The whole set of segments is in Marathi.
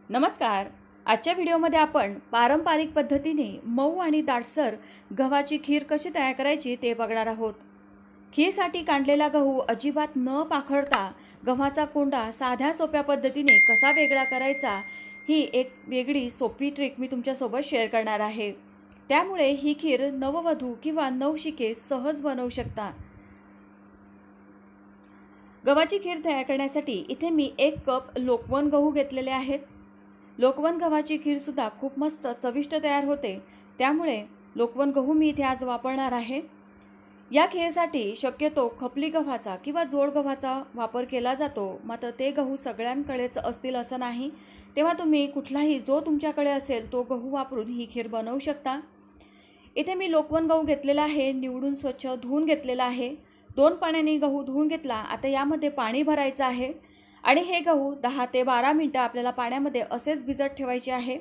नमस्कार. आजच्या व्हिडिओमध्ये आपण पारंपरिक पद्धतीने मऊ आणि दाटसर गव्हाची खीर कशी तयार करायची ते बघणार आहोत. खीरसाठी काढलेला गहू अजिबात न पाखडता गव्हाचा कोंडा साध्या सोप्या पद्धतीने कसा वेगळा करायचा ही एक वेगळी सोपी ट्रिक मी तुमच्यासोबत शेअर करणार आहे. त्यामुळे ही खीर नववधू किंवा नवशिके सहज बनवू शकता. गव्हाची खीर तयार करण्यासाठी इथे मी 1 कप लोकवन गहू घेतलेले आहेत. लोकवन गव्हाची खीरसुद्धा खूप मस्त चविष्ट तयार होते. त्यामुळे लोकवन गहू मी इथे आज वापरणार आहे. या खीरसाठी शक्यतो खपली गव्हाचा किंवा जोड गव्हाचा वापर केला जातो. मात्र ते गहू सगळ्यांकडेच असतील असं नाही. तेव्हा तुम्ही कुठलाही जो तुमच्याकडे असेल तो गहू वापरून ही खीर बनवू शकता. इथे मी लोकवन गहू घेतलेला आहे. निवडून स्वच्छ धुवून घेतलेला आहे. 2 पाण्याने गहू धुवून घेतला. आता यामध्ये पाणी भरायचं आहे आणि हे गहू 10 ते 12 मिनिटं आपल्याला पाण्यामध्ये असेच भिजत ठेवायचे आहे.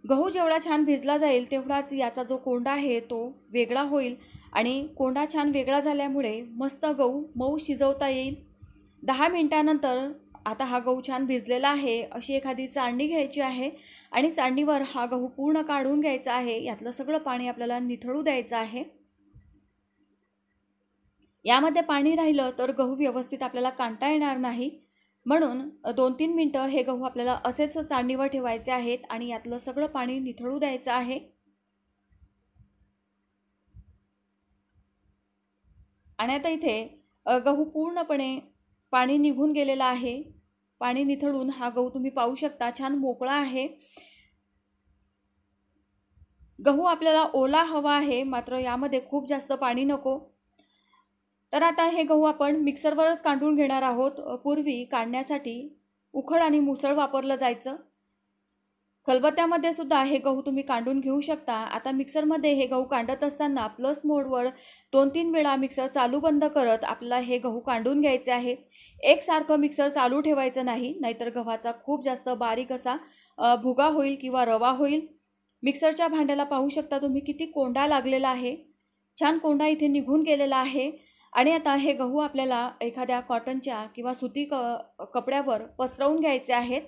गहू जेवढा छान भिजला जाईल तेवढाच याचा जो कोंडा आहे तो वेगळा होईल आणि कोंडा छान वेगळा झाल्यामुळे मस्त गहू मऊ शिजवता येईल. 10 मिनिटांनंतर आता हा गहू छान भिजलेला आहे. अशी एखादी चाळणी घ्यायची आहे आणि चाळणीवर हा गहू पूर्ण काढून घ्यायचा आहे. यातलं सगळं पाणी आपल्याला निथळू द्यायचं आहे. यामध्ये पाणी राहिलं तर गहू व्यवस्थित आपल्याला काढता येणार नाही. म्हणून 2-3 मिनिटं हे गहू आपल्याला असेच चाळणीवर ठेवायचे आहेत आणि यातलं सगळं पाणी निथळू द्यायचं आहे. आणि आता इथे गहू पूर्णपणे पाणी निघून गेलेलं आहे. पाणी निथळून हा गहू तुम्ही पाहू शकता छान मोकळा आहे. गहू आपल्याला ओला हवा आहे, मात्र यामध्ये खूप जास्त पाणी नको. तर आता हे गहू आपण मिक्सरवरच काढून घेणार आहोत. पूर्वी काढण्यासाठी उखळ आणि मुसळ वापरलं जायचं. खलबत्त्यामध्ये सुद्धा हे गहू तुम्ही काढून घेऊ शकता. आता मिक्सरमध्ये हे गहू काढत असताना प्लस मोडवर 2-3 वेळा मिक्सर चालू बंद करत आपल्याला हे गहू काढून घ्यायचे आहेत. एकसारखं मिक्सर चालू ठेवायचं नाही, नाहीतर गव्हाचा खूप जास्त बारीक असा भुगा होईल किंवा रवा होईल. मिक्सरच्या भांड्याला पाहू शकता तुम्ही किती कोंडा लागलेला आहे. छान कोंडा इथे निघून गेलेला आहे. आणि आता हे गहू आपल्याला एखाद्या कॉटनच्या किंवा सुती कपड्यावर पसरवून घ्यायचे आहेत.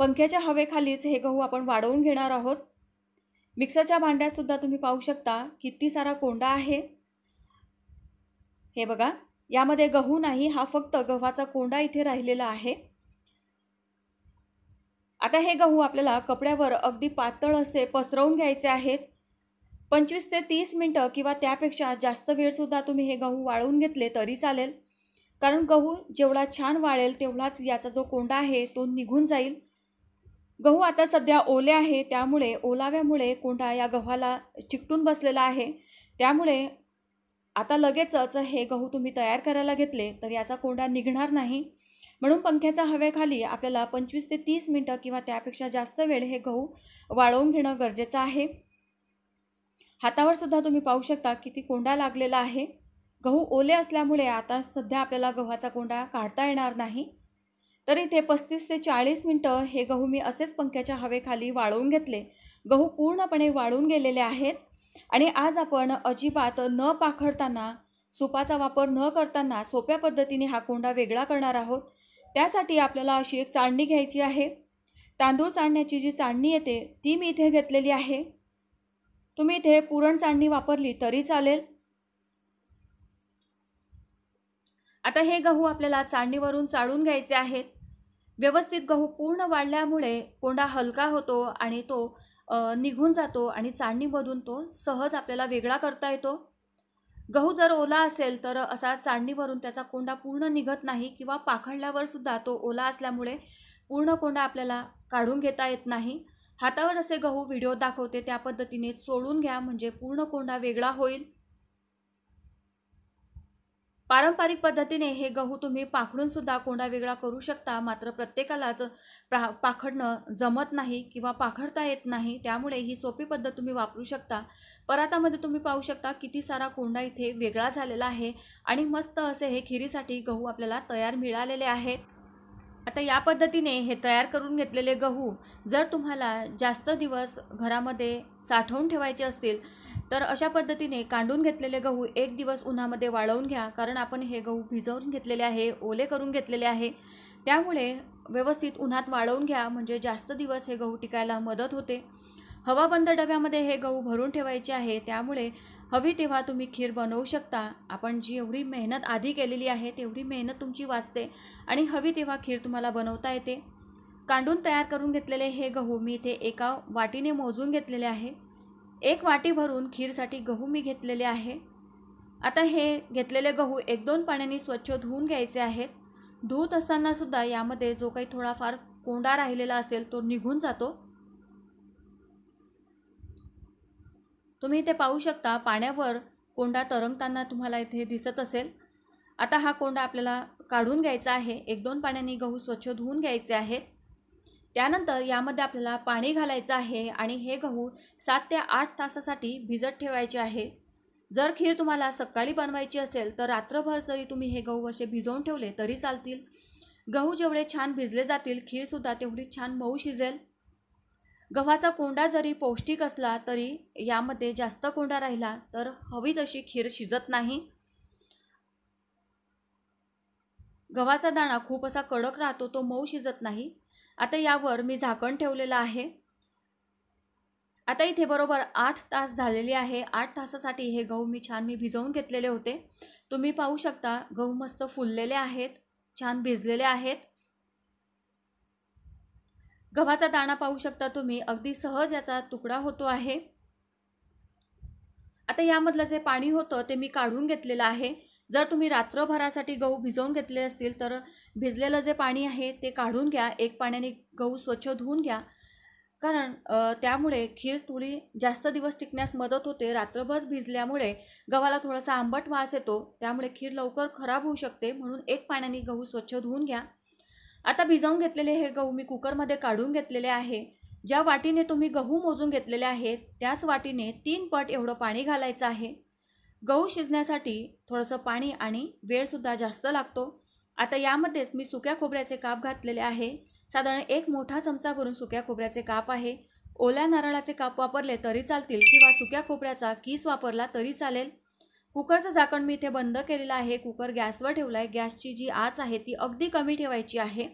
पंख्याच्या हवेखालीच हे गहू आपण वाळवून घेणार आहोत. मिक्सरच्या भांड्यात सुद्धा तुम्ही पाहू शकता किती सारा कोंडा आहे. हे बघा, यामध्ये गहू नाही, हा फक्त गव्हाचा कोंडा इथे राहिलेला आहे. आता हे गहू आपल्याला कपड्यावर अगदी पातळ असे पसरवून घ्यायचे आहेत. 25 ते 30 मिनिटं किंवा त्यापेक्षा जास्त वेळसुद्धा तुम्ही हे गहू वाळवून घेतले तरी चालेल. कारण गहू जेवढा छान वाळेल तेवढाच याचा जो कोंडा आहे तो निघून जाईल. गहू आता सध्या ओले आहे, त्यामुळे ओलाव्यामुळे कोंडा या गव्हाला चिकटून बसलेला आहे. त्यामुळे आता लगेचच हे गहू तुम्ही तयार करायला घेतले तर याचा कोंडा निघणार नाही. म्हणून पंख्याच्या हवेखाली आपल्याला 25 ते 30 मिनिटं किंवा त्यापेक्षा जास्त वेळ हे गहू वाळवून घेणं गरजेचं आहे. हातावर सुद्धा तुम्ही पाहू शकता किती कोंडा लागलेला आहे. गहू ओले असल्यामुळे आता सध्या आपल्याला गव्हाचा कोंडा काढता येणार नाही. तर इथे 35 ते 40 मिनिटं हे गहू मी असेच पंख्याच्या हवेखाली वाळवून घेतले. गहू पूर्णपणे वाळून गेलेले आहेत आणि आज आपण अजिबात न पाखडताना, सुपाचा वापर न करताना सोप्या पद्धतीने हा कोंडा वेगळा करणार आहोत. त्यासाठी आपल्याला अशी एक चाळणी घ्यायची आहे. तांदूळ चाळण्याची जी चाळणी येते ती मी इथे घेतलेली आहे. तुम्ही इथे पुरण चाळणी वापरली तरी चालेल. आता हे गहू आपल्याला चाळणीवरून चाळून घ्यायचे आहेत. व्यवस्थित गहू पूर्ण वाळल्यामुळे कोंडा हलका होतो आणि तो निघून जातो आणि चाळणीमधून तो सहज आपल्याला वेगळा करता येतो. गहू जर ओला असेल तर असा चाळणीवरून त्याचा कोंडा पूर्ण निघत नाही किंवा पाखडल्यावर सुद्धा तो ओला असल्यामुळे पूर्ण कोंडा आपल्याला काढून घेता येत नाही. हातावर असे गहू व्हिडिओ दाखवते त्या पद्धतीने चोळून घ्या, म्हणजे पूर्ण कोंडा वेगळा होईल. पारंपरिक पद्धतीने हे गहू तुम्ही पाखडून सुद्धा कोंडा वेगळा करू शकता. मात्र प्रत्येकालाच पाखडणं जमत नाही किंवा पाखडता येत नाही. त्यामुळे ही सोपी पद्धत तुम्ही वापरू शकता. परातामध्ये तुम्ही पाहू शकता किती सारा कोंडा इथे वेगळा झालेला आहे आणि मस्त असे हे खिरीसाठी गहू आपल्याला तयार मिळालेले आहेत. आता या पद्धतीने हे तयार करून घेतलेले गहू जर तुम्हाला जास्त दिवस घरामध्ये साठवून ठेवायचे असतील तर अशा पद्धतीने काढून घेतलेले गहू 1 दिवस उन्हामध्ये वाळवून घ्या. कारण आपण हे गहू भिजवून घेतलेले आहे, ओले करून घेतलेले आहे. त्यामुळे व्यवस्थित उन्हात वाळवून घ्या, म्हणजे जास्त दिवस हे गहू टिकायला मदत होते. हवाबंद डब्यामध्ये हे गहू भरून ठेवायचे आहे, त्यामुळे हवी तेव्हा तुम्ही खीर बनवू शकता. आपण जी एवढी मेहनत आधी केलेली आहे तेवढी मेहनत तुमची वाचते आणि हवी तेव्हा खीर तुम्हाला बनवता येते. कांडून तयार करून घेतलेले हे गहू मी इथे एका वाटीने मोजून घेतलेले आहे. 1 वाटी भरून खीरसाठी गहू मी घेतलेले आहे. आता हे घेतलेले गहू 1-2 पाण्याने स्वच्छ धुवून घ्यायचे आहेत. धुवत असताना सुद्धा यामध्ये जो काही थोडाफार कोंडा राहिलेला असेल तो निघून जातो. तुम्ही इथे पाहू शकता पाण्यावर कोंडा तरंगताना तुम्हाला इथे दिसत असेल. आता हा कोंडा आपल्याला काढून घ्यायचा आहे. 1-2 पाण्याने गहू स्वच्छ धुवून घ्यायचे आहेत. त्यानंतर यामध्ये आपल्याला पाणी घालायचं आहे आणि हे गहू 7 ते 8 तासासाठी भिजत ठेवायचे आहे. जर खीर तुम्हाला सकाळी बनवायची असेल तर रात्रभर जरी तुम्ही हे गहू असे भिजवून ठेवले तरी चालतील. गहू जेवढे छान भिजले जातील खीरसुद्धा तेवढी छान मऊ शिजेल. गव्हाचा कोंडा जरी पौष्टिक असला तरी यामध्ये जास्त कोंडा राहिला तर हवी तशी खीर शिजत नाही. गव्हाचा दाणा खूप असा कडक राहतो, तो मऊ शिजत नाही. आता यावर मी झाकण ठेवलेलं आहे. आता इथे बरोबर 8 तास झालेले आहे. 8 तासासाठी हे गहू मी भिजवून घेतलेले होते. तुम्ही पाहू शकता गहू मस्त फुललेले आहेत, छान भिजलेले आहेत. गव्हाचा दाणा पाहू शकता तुम्ही, अगदी सहज याचा तुकडा होतो आहे. आता यामधलं जे पाणी होतं ते मी काढून घेतलेलं आहे. जर तुम्ही रात्रभरासाठी गहू भिजवून घेतले असतील तर भिजलेलं जे पाणी आहे ते काढून घ्या. 1 पाण्याने गहू स्वच्छ धुवून घ्या, कारण त्यामुळे खीर थोडी जास्त दिवस टिकण्यास मदत होते. रात्रभर भिजल्यामुळे गव्हाला थोडासा आंबट वास येतो, त्यामुळे खीर लवकर खराब होऊ शकते. म्हणून 1 पाण्याने गहू स्वच्छ धुवून घ्या. आता भिजवून घेतलेले हे गहू मी कुकरमध्ये काढून घेतलेले आहे. ज्या वाटीने तुम्ही गहू मोजून घेतलेले आहेत त्याच वाटीने 3 पट एवढं पाणी घालायचं आहे. गहू शिजण्यासाठी थोडंसं पाणी आणि वेळसुद्धा जास्त लागतो. आता यामध्येच मी सुक्या खोबऱ्याचे काप घातलेले आहे. साधारण 1 मोठा चमचा भरून सुक्या खोबऱ्याचे काप आहे. ओल्या नारळाचे काप वापरले तरी चालतील किंवा सुक्या खोबऱ्याचा किस वापरला तरी चालेल. कुकरचं झाकण मी इथे बंद केलेलं आहे. कुकर गॅसवर ठेवला आहे. गॅसची जी आच आहे ती अगदी कमी ठेवायची आहे.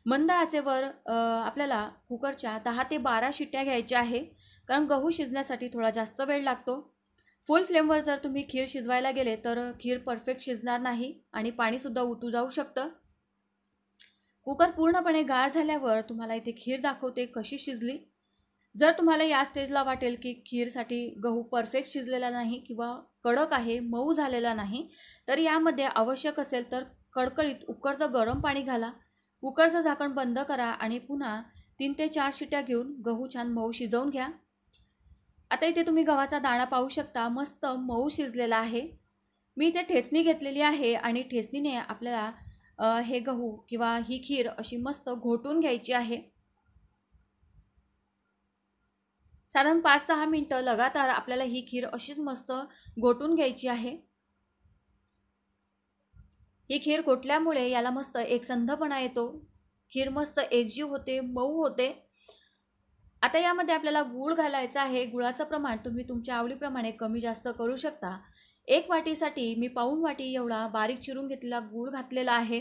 मंद आचेवर आपल्याला कुकरच्या 10 ते 12 शिट्ट्या घ्यायच्या आहे, कारण गहू शिजण्यासाठी थोडा जास्त वेळ लागतो. फुल फ्लेमवर जर तुम्ही खीर शिजवायला गेले तर खीर परफेक्ट शिजणार नाही आणि पाणीसुद्धा उतू जाऊ शकतं. कुकर पूर्णपणे गार झाल्यावर तुम्हाला इथे खीर दाखवते कशी शिजली. जर तुम्हाला या स्टेजला वाटेल की खीरसाठी गहू परफेक्ट शिजलेला नाही किंवा कडक आहे, मऊ झालेला नाही, तर यामध्ये आवश्यक असेल तर कडकडीत उकळतं गरम पाणी घाला. कुकरचं झाकण बंद करा आणि पुन्हा 3 ते 4 शिट्ट्या घेऊन गहू छान मऊ शिजवून घ्या. आता इथे तुम्ही गव्हाचा दाणा पाहू शकता, मस्त मऊ शिजलेला आहे. मी इथे ठेचणी घेतलेली आहे आणि ठेचणीने आपल्याला हे गहू किंवा ही खीर अशी मस्त घोटून घ्यायची आहे. साधारण 5-6 मिनिटं लगातार आपल्याला ही खीर अशीच मस्त घोटून घ्यायची आहे. ही खीर घोटल्यामुळे याला मस्त एकसंधपणा येतो. खीर मस्त एकजीव होते, मऊ होते. आता यामध्ये आपल्याला गूळ घालायचा आहे. गुळाचं प्रमाण तुम्ही तुमच्या आवडीप्रमाणे कमी जास्त करू शकता. 1 वाटीसाठी मी पाऊण वाटी एवढा बारीक चिरून घेतलेला गूळ घातलेला आहे.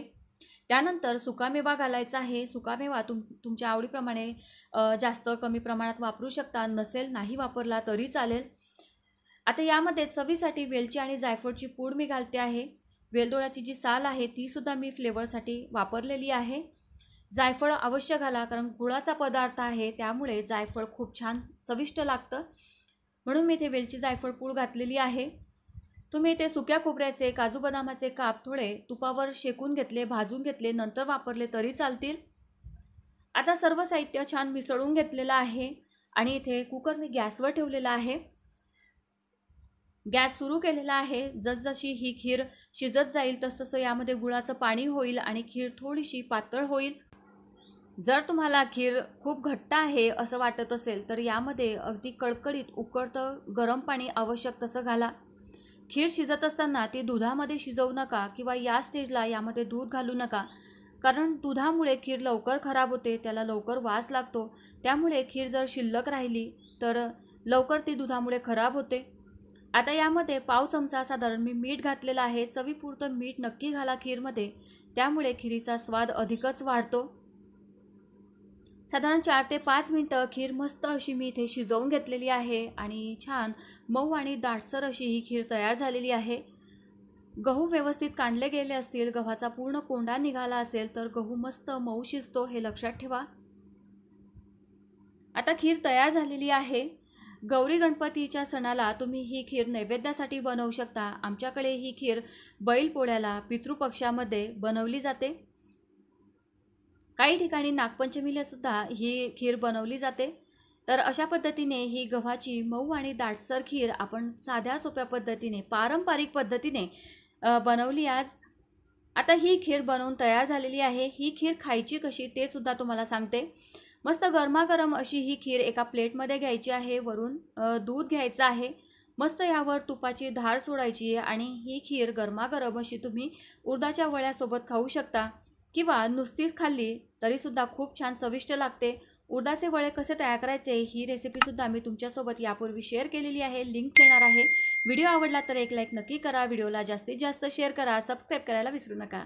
त्यानंतर सुकामेवा घालायचा आहे. सुकामेवा तुमच्या आवडीप्रमाणे जास्त कमी प्रमाणात वापरू शकता, नसेल नाही वापरला तरी चालेल. आता यामध्ये चवीसाठी वेलची आणि जायफळची पूड मी घालते आहे. वेलदोड्याची जी साल आहे ती सुद्धा मी फ्लेवरसाठी वापरलेली आहे. जायफळ अवश्य घाला, कारण गुळाचा पदार्थ आहे त्यामुळे जायफळ खूप छान चविष्ट लागतं, म्हणून मी इथे वेलची जायफळ पूड घातलेली आहे. तुम्ही इथे सुक्या खोबऱ्याचे, काजू बदामाचे काप थोडे तुपावर शेकून घेतले, भाजून घेतले, नंतर वापरले तरी चालतील. आता सर्व साहित्य छान मिसळून घेतलेलं आहे आणि इथे कुकर मी गॅसवर ठेवलेला आहे. गॅस सुरू केलेला आहे. जसजशी ही खीर शिजत जाईल तसतसं यामध्ये गुळाचं पाणी होईल आणि खीर थोडीशी पातळ होईल. जर तुम्हाला खीर खूप घट्ट आहे असं वाटत असेल तर यामध्ये अगदी कडकडीत उकळतं गरम पाणी आवश्यक तसं घाला. खीर शिजत असताना ती दुधामध्ये शिजवू नका किंवा या स्टेजला यामध्ये दूध घालू नका, कारण दुधामुळे खीर लवकर खराब होते, त्याला लवकर वास लागतो. त्यामुळे खीर जर शिल्लक राहिली तर लवकर ती दुधामुळे खराब होते. आता यामध्ये पाव चमचा साधारण मी मीठ घातलेलं आहे. चवीपुरतं मीठ नक्की घाला खीरमध्ये, त्यामुळे खिरीचा स्वाद अधिकच वाढतो। साधारण 4 ते 5 मिनिटं खीर मस्त अशी मी इथे शिजवून घेतलेली आहे आणि छान मऊ आणि दाटसर अशी ही खीर तयार झालेली आहे। गहू व्यवस्थित काढले गेले असतील, गव्हाचा पूर्ण कोंडा निघाला असेल तर गहू मस्त मऊ शिजतो, हे लक्षात ठेवा। आता खीर तयार झालेली आहे। गौरी गणपतीच्या सणाला तुम्ही ही खीर नैवेद्यासाठी बनवू शकता। आमच्याकडे ही खीर बैलपोळ्याला पितृपक्षामध्ये बनवली जाते। काही ठिकाणी नागपंचमीला सुद्धा ही खीर बनवली जाते। तर अशा पद्धतीने ही गव्हाची मऊ आणि दाटसर खीर आपण साध्या सोप्या पद्धतीने पारंपरिक पद्धतीने बनवली आज। आता ही खीर बनवून तयार झालेली आहे। ही खीर खायची कशी ते सुद्धा तुम्हाला सांगते। मस्त गरमागरम अशी ही खीर एका प्लेटमध्ये घ्यायची आहे। वरून दूध घ्यायचं आहे, मस्त यावर तुपाची धार सोडायची आणि ही खीर गरमागरम अशी तुम्ही उडदाच्या वड्यासोबत खाऊ शकता किंवा नुसतीच खाल्ली तरीसुद्धा खूप छान चविष्ट लागते। उडदाचे वडे कसे तयार करायचे ही रेसिपीसुद्धा मी तुमच्यासोबत यापूर्वी शेअर केलेली आहे, लिंक देणार आहे। व्हिडिओ आवडला तर एक लाईक नक्की करा, व्हिडिओला जास्तीत जास्त शेअर करा, सबस्क्राईब करायला विसरू नका।